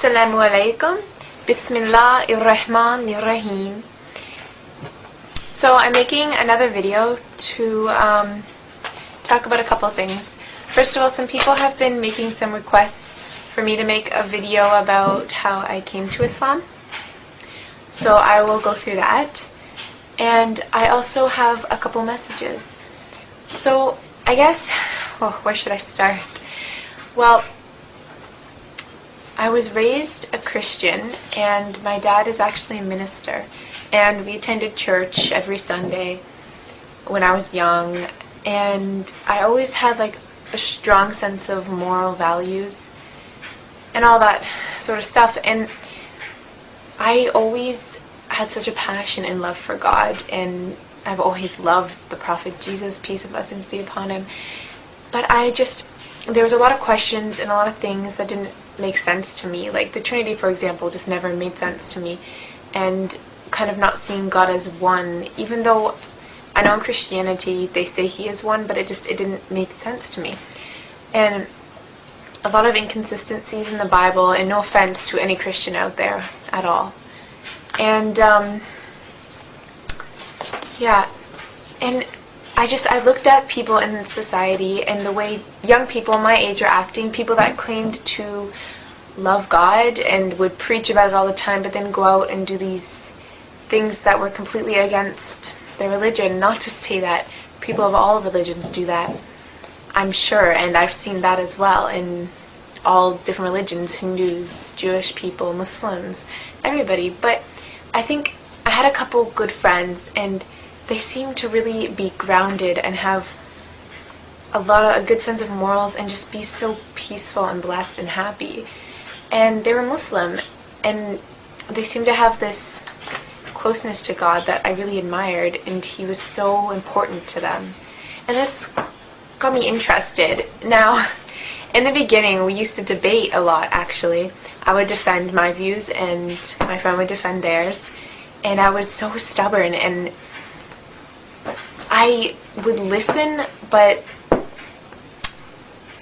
Assalamu alaikum. Bismillahirrahmanirrahim. So I'm making another video to talk about a couple of things. First of all, some people have been making some requests for me to make a video about how I came to Islam. So I will go through that. And I also have a couple messages. So I guess, where should I start? Well, I was raised a Christian, and my dad is actually a minister, and we attended church every Sunday when I was young, and I always had like a strong sense of moral values and all that sort of stuff, and I always had such a passion and love for God, and I've always loved the Prophet Jesus, peace and blessings be upon him, but there was a lot of questions and a lot of things that didn't make sense to me. Like the Trinity, for example, just never made sense to me, and kind of not seeing God as one, even though I know in Christianity they say he is one, but it didn't make sense to me. And a lot of inconsistencies in the Bible, and no offense to any Christian out there at all. And and I looked at people in society and the way young people my age are acting, people that claimed to love God and would preach about it all the time, but then go out and do these things that were completely against their religion. Not to say that people of all religions do that, I'm sure, and I've seen that as well in all different religions, Hindus, Jewish people, Muslims, everybody. But I think I had a couple good friends, and they seemed to really be grounded and have a good sense of morals and just be so peaceful and blessed and happy. And they were Muslim, and they seemed to have this closeness to God that I really admired, and he was so important to them. And this got me interested. Now, in the beginning, we used to debate a lot, actually. I would defend my views, and my friend would defend theirs. And I was so stubborn, and I would listen, but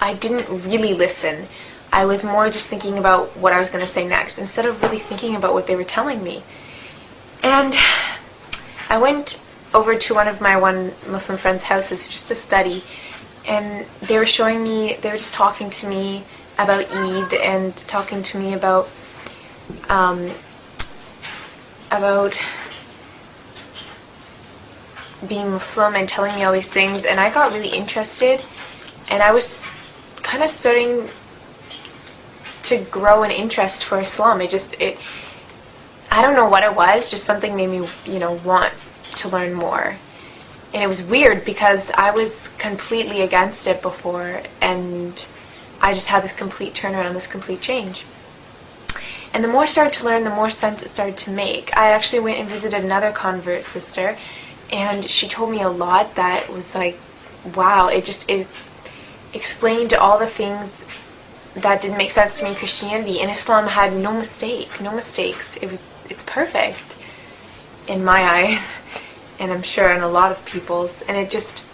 I didn't really listen. I was more just thinking about what I was going to say next, instead of really thinking about what they were telling me. And I went over to one of my Muslim friend's houses just to study, and they were just talking to me about Eid, and talking to me about being Muslim, and telling me all these things, and I got really interested, and I was kind of starting to grow an interest for Islam. I don't know what it was, just something made me, want to learn more. And it was weird because I was completely against it before, and I just had this complete turnaround, this complete change. And the more I started to learn, the more sense it started to make. I actually went and visited another convert sister, and she told me a lot that was like, wow, it explained all the things that didn't make sense to me in Christianity. And Islam had no mistakes. It's perfect in my eyes, and I'm sure in a lot of people's, and it just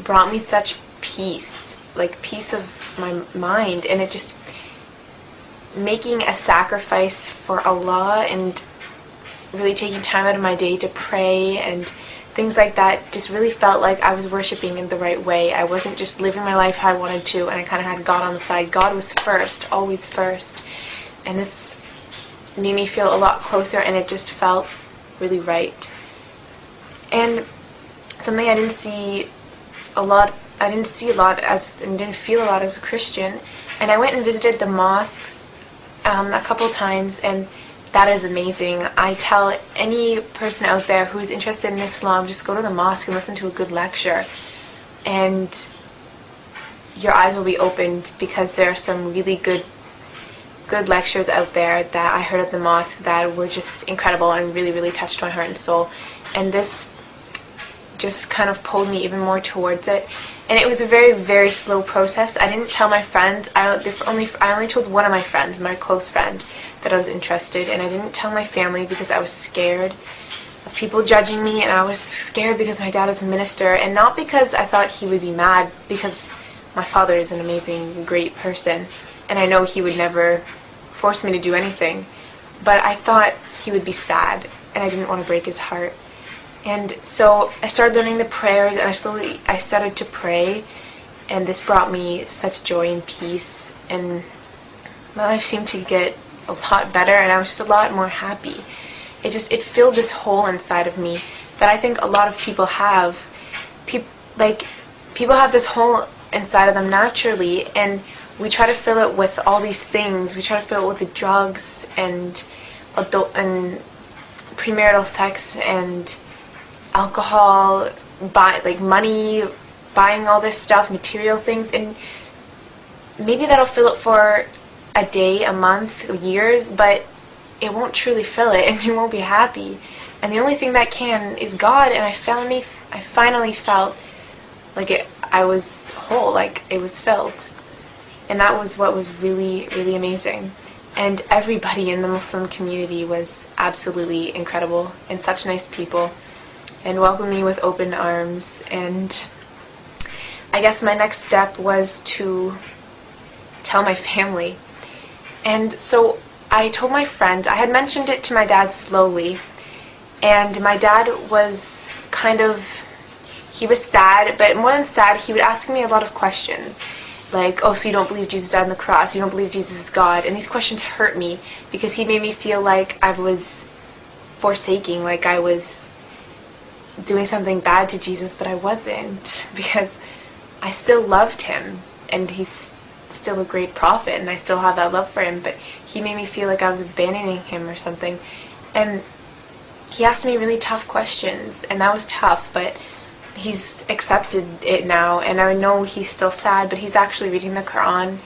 brought me such peace, like peace of my mind, and it just making a sacrifice for Allah and really taking time out of my day to pray and things like that just really felt like I was worshiping in the right way. I wasn't just living my life how I wanted to, and I kind of had God on the side. God was first, always first. And this made me feel a lot closer, and it just felt really right. And something I didn't see a lot and didn't feel a lot as a Christian. And I went and visited the mosques a couple times, and that is amazing. I tell any person out there who's interested in Islam, just go to the mosque and listen to a good lecture, and your eyes will be opened, because there are some really good lectures out there that I heard at the mosque that were just incredible and really, really touched my heart and soul. And this just kind of pulled me even more towards it. And it was a very, very slow process. I didn't tell my friends. I only told one of my friends, my close friend, that I was interested. And I didn't tell my family because I was scared of people judging me. And I was scared because my dad is a minister. And not because I thought he would be mad, because my father is an amazing, great person. And I know he would never force me to do anything. But I thought he would be sad, and I didn't want to break his heart. And so I started learning the prayers, and I started to pray, and this brought me such joy and peace, and my life seemed to get a lot better, and I was just a lot more happy. It filled this hole inside of me that I think a lot of people have. People have this hole inside of them naturally, and we try to fill it with all these things. We try to fill it with the drugs and premarital sex and alcohol, money, buying all this stuff, material things, and maybe that'll fill it for a day, a month, years, but it won't truly fill it, and you won't be happy. And the only thing that can is God, and I finally felt like I was whole, like it was filled. And that was what was really, really amazing. And everybody in the Muslim community was absolutely incredible, and such nice people, and welcomed me with open arms. And I guess my next step was to tell my family. And so I told my friend, I had mentioned it to my dad slowly, and my dad was he was sad, but more than sad, he would ask me a lot of questions. Like, oh, so you don't believe Jesus died on the cross, you don't believe Jesus is God. And these questions hurt me, because he made me feel like I was forsaking, like I was doing something bad to Jesus, but I wasn't, because I still loved him, and he's still a great prophet, and I still have that love for him, but he made me feel like I was abandoning him or something. And he asked me really tough questions, and that was tough, but he's accepted it now, and I know he's still sad, but he's actually reading the Quran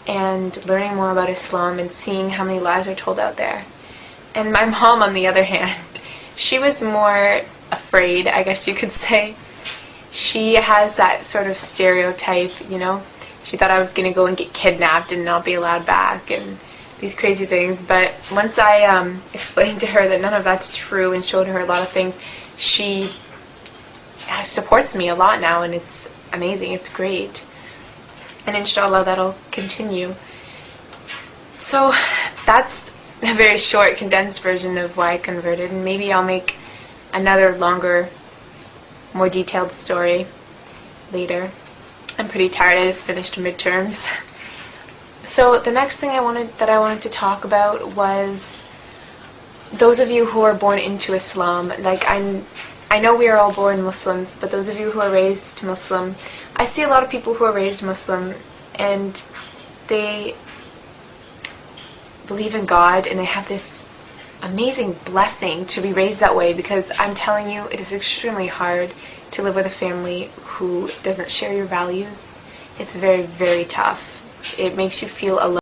and learning more about Islam and seeing how many lies are told out there. And my mom, on the other hand, she was more afraid, I guess you could say. She has that sort of stereotype, you know. She thought I was going to go and get kidnapped and not be allowed back and these crazy things. But once I explained to her that none of that's true and showed her a lot of things, she supports me a lot now, and it's amazing. It's great. And inshallah, that'll continue. So that's a very short, condensed version of why I converted, and maybe I'll make another longer, more detailed story later. I'm pretty tired. I just finished midterms. So the next thing I wanted to talk about was those of you who are born into Islam. Like, I know we are all born Muslims, but those of you who are raised Muslim, I see a lot of people who are raised Muslim, and they believe in God, and they have this amazing blessing to be raised that way, because I'm telling you, it is extremely hard to live with a family who doesn't share your values. It's very, very tough. It makes you feel alone.